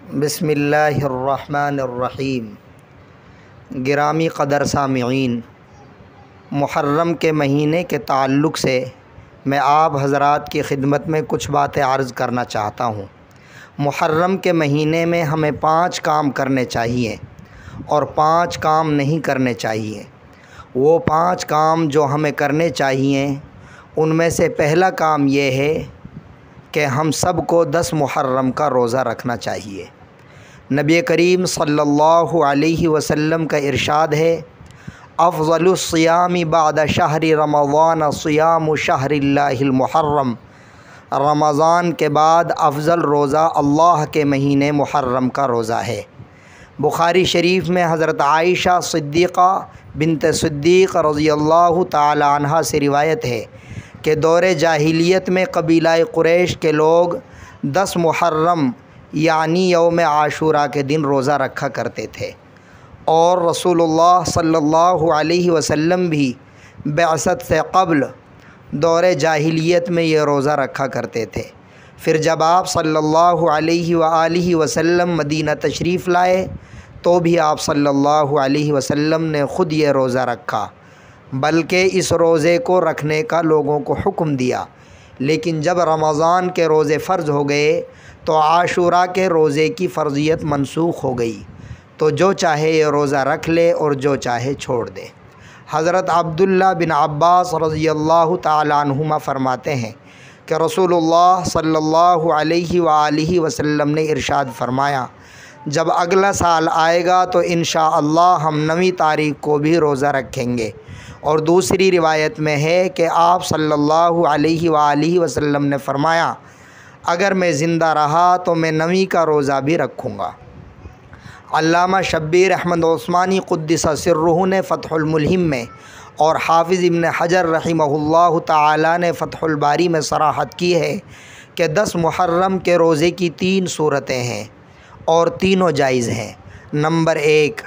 بسم اللہ الرحمن الرحیم۔ گرامی قدر سامعین، محرم کے مہینے کے تعلق سے میں آپ حضرات کی خدمت میں کچھ باتیں عرض کرنا چاہتا ہوں۔ محرم کے مہینے میں ہمیں 5 کام کرنے چاہیے اور 5 کام نہیں کرنے چاہیے۔ وہ 5 کام جو ہمیں کرنے چاہیے ان میں سے پہلا کام یہ ہے کہ ہم سب کو 10 محرم کا روزہ رکھنا چاہیے۔ نبی کریم صلی اللہ علیہ وسلم کا ارشاد ہے، افضل الصیام بعد شہر رمضان صیام شہر اللہ المحرم۔ رمضان کے بعد افضل روزہ اللہ کے مہینے محرم کا روزہ ہے۔ بخاری شریف میں حضرت عائشہ صدیقہ بنت صدیق رضی اللہ تعالی عنہ سے روایت ہے کہ دور جاہلیت میں قبیلہ قریش کے لوگ 10 محرم یعنی یوم عاشوراء کے دن روزہ رکھا کرتے تھے، اور رسول اللہ صلی اللہ علیہ وسلم بھی بعثت سے قبل دور جاہلیت میں یہ روزہ رکھا کرتے تھے۔ پھر جب آپ صلی اللہ علیہ وآلہ وسلم مدینہ تشریف لائے تو بھی آپ صلی اللہ علیہ وسلم نے خود یہ روزہ رکھا، بلکہ اس روزے کو رکھنے کا لوگوں کو حکم دیا۔ لیکن جب رمضان کے روزے فرض ہو گئے تو عاشوراء کے روزے کی فرضیت منسوخ ہو گئی، تو جو چاہے یہ روزہ رکھ لے اور جو چاہے چھوڑ دے۔ حضرت عبداللہ بن عباس رضی اللہ تعالی عنہما فرماتے ہیں کہ رسول اللہ صلی اللہ علیہ وآلہ وسلم نے ارشاد فرمایا، جب اگلا سال آئے گا تو انشاءاللہ ہم 9 تاریخ کو بھی روزہ رکھیں گے۔ اور دوسری روایت میں ہے کہ آپ صلی اللہ علیہ وآلہ وسلم نے فرمایا، اگر میں زندہ رہا تو میں 9 کا روزہ بھی رکھوں گا۔ علامہ شبیر احمد عثمانی قدس سرہ نے فتح الملہم میں اور حافظ ابن حجر رحمہ اللہ تعالی نے فتح الباری میں صراحت کی ہے کہ 10 محرم کے روزے کی 3 صورتیں ہیں اور تینوں جائز ہیں۔ نمبر 1،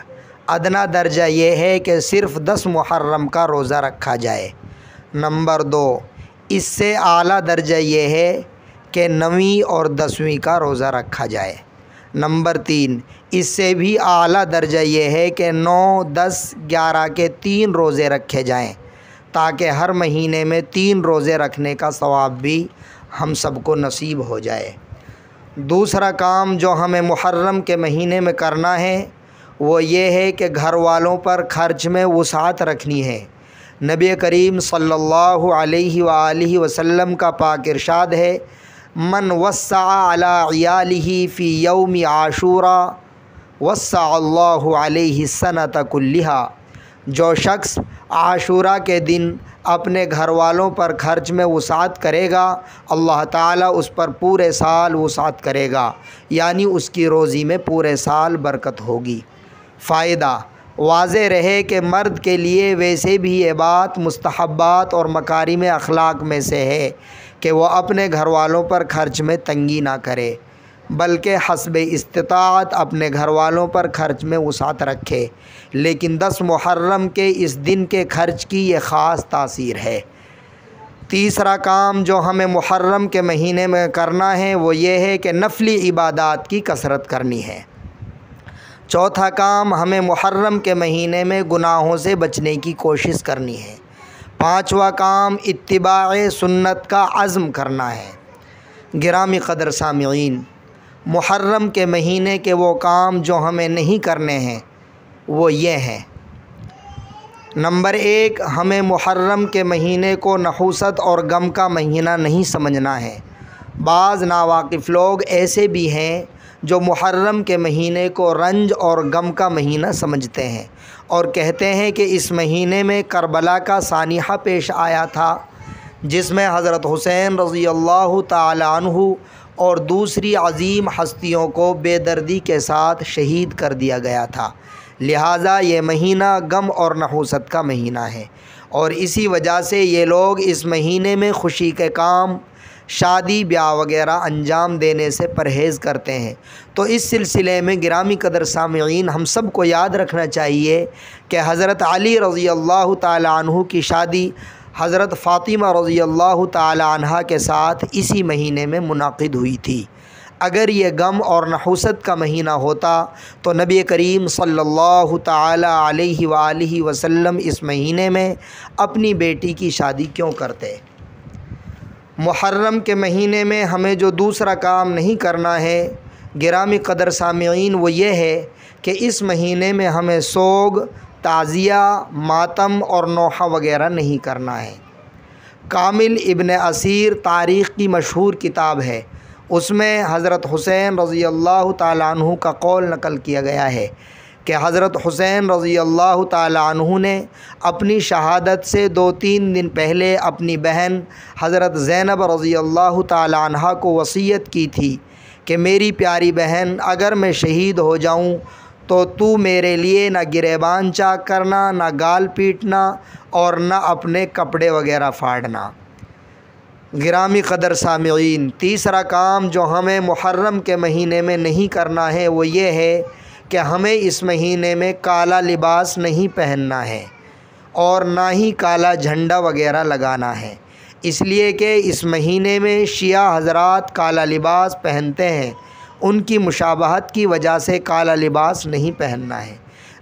ادنا درجہ یہ ہے کہ صرف 10 محرم کا روزہ رکھا جائے۔ نمبر 2، اس سے اعلیٰ درجہ یہ ہے کہ 9ویں اور 10ویں کا روزہ رکھا جائے۔ نمبر 3، اس سے بھی اعلیٰ درجہ یہ ہے کہ 9، 10، 11 کے 3 روزے رکھے جائیں، تاکہ ہر مہینے میں 3 روزے رکھنے کا ثواب بھی ہم سب کو نصیب ہو جائے۔ دوسرا کام جو ہمیں محرم کے مہینے میں کرنا ہے وہ یہ ہے کہ گھر والوں پر خرچ میں وسعت رکھنی ہے۔ نبی کریم صلی اللہ علیہ وآلہ وسلم کا پاک ارشاد ہے، من وسع علی عیالہ فی یوم عاشوراء وسع اللہ علیہ السنۃ کلھا۔ جو شخص عاشوراء کے دن اپنے گھر والوں پر خرچ میں وسعت کرے گا، اللہ تعالیٰ اس پر پورے سال وسعت کرے گا، یعنی اس کی روزی میں پورے سال برکت ہوگی۔ فائدہ واضح رہے کہ مرد کے لیے ویسے بھی یہ بات مستحبات اور مکارم اخلاق میں سے ہے کہ وہ اپنے گھر والوں پر خرچ میں تنگی نہ کرے، بلکہ حسب استطاعت اپنے گھر والوں پر خرچ میں وسعت رکھے۔ لیکن 10 محرم کے اس دن کے خرچ کی یہ خاص تاثیر ہے۔ تیسرا کام جو ہمیں محرم کے مہینے میں کرنا ہے وہ یہ ہے کہ نفلی عبادات کی کثرت کرنی ہے۔ چوتھا کام ہمیں محرم کے مہینے میں گناہوں سے بچنے کی کوشش کرنی ہے۔ 5واں کام اتباع سنت کا عزم کرنا ہے۔ گرامی قدر سامعین، محرم کے مہینے کے وہ کام جو ہمیں نہیں کرنے ہیں وہ یہ ہیں۔ نمبر 1، ہمیں محرم کے مہینے کو نحوست اور غم کا مہینہ نہیں سمجھنا ہے۔ بعض ناواقف لوگ ایسے بھی ہیں جو محرم کے مہینے کو رنج اور غم کا مہینہ سمجھتے ہیں اور کہتے ہیں کہ اس مہینے میں کربلا کا سانحہ پیش آیا تھا، جس میں حضرت حسین رضی اللہ تعالی عنہ اور دوسری عظیم ہستیوں کو بے دردی کے ساتھ شہید کر دیا گیا تھا، لہٰذا یہ مہینہ غم اور نحوست کا مہینہ ہے، اور اسی وجہ سے یہ لوگ اس مہینے میں خوشی کے کام، شادی بیاہ وغیرہ انجام دینے سے پرہیز کرتے ہیں۔ تو اس سلسلے میں گرامی قدر سامعین، ہم سب کو یاد رکھنا چاہیے کہ حضرت علی رضی اللہ تعالی عنہ کی شادی حضرت فاطمہ رضی اللہ تعالی عنہ کے ساتھ اسی مہینے میں منعقد ہوئی تھی۔ اگر یہ غم اور نحوست کا مہینہ ہوتا تو نبی کریم صلی اللہ تعالی علیہ وآلہ وسلم اس مہینے میں اپنی بیٹی کی شادی کیوں کرتے؟ محرم کے مہینے میں ہمیں جو دوسرا کام نہیں کرنا ہے گرامی قدر سامعین وہ یہ ہے کہ اس مہینے میں ہمیں سوگ، تعزیہ، ماتم اور نوحہ وغیرہ نہیں کرنا ہے۔ کامل ابن اسیر تاریخ کی مشہور کتاب ہے، اس میں حضرت حسین رضی اللہ تعالیٰ عنہ کا قول نقل کیا گیا ہے کہ حضرت حسین رضی اللہ تعالیٰ عنہ نے اپنی شہادت سے 2-3 دن پہلے اپنی بہن حضرت زینب رضی اللہ تعالیٰ عنہ کو وصیت کی تھی کہ میری پیاری بہن، اگر میں شہید ہو جاؤں تو میرے لیے نہ گریبان چاک کرنا، نہ گال پیٹنا اور نہ اپنے کپڑے وغیرہ پھاڑنا۔ گرامی قدر سامعین، تیسرا کام جو ہمیں محرم کے مہینے میں نہیں کرنا ہے وہ یہ ہے کہ ہمیں اس مہینے میں کالا لباس نہیں پہننا ہے اور نہ ہی کالا جھنڈا وغیرہ لگانا ہے، اس لیے کہ اس مہینے میں شیعہ حضرات کالا لباس پہنتے ہیں، ان کی مشابہت کی وجہ سے کالا لباس نہیں پہننا ہے۔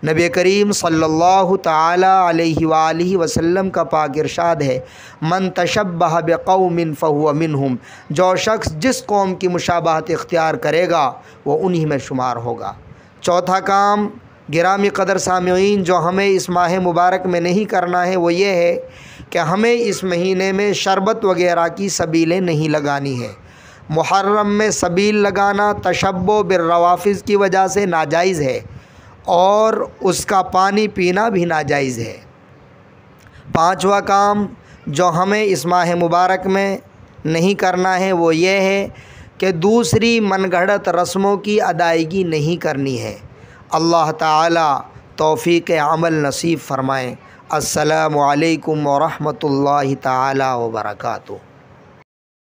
نبی کریم صلی اللہ تعالی علیہ وآلہ وسلم کا پاک ارشاد ہے، من تشبہ بقوم فہو منہم، جو شخص جس قوم کی مشابہت اختیار کرے گا وہ انہی میں شمار ہوگا۔ چوتھا کام گرامی قدر سامعین جو ہمیں اس ماہ مبارک میں نہیں کرنا ہے وہ یہ ہے کہ ہمیں اس مہینے میں شربت وغیرہ کی سبیلیں نہیں لگانی ہے۔ محرم میں سبیل لگانا تشبہ بالروافض کی وجہ سے ناجائز ہے اور اس کا پانی پینا بھی ناجائز ہے۔ پانچواں کام جو ہمیں اس ماہ مبارک میں نہیں کرنا ہے وہ یہ ہے کہ دوسری من گھڑت رسموں کی ادائیگی نہیں کرنی ہے۔ اللہ تعالی توفیق عمل نصیب فرمائیں۔ السلام علیکم ورحمۃ اللہ تعالی وبرکاتہ۔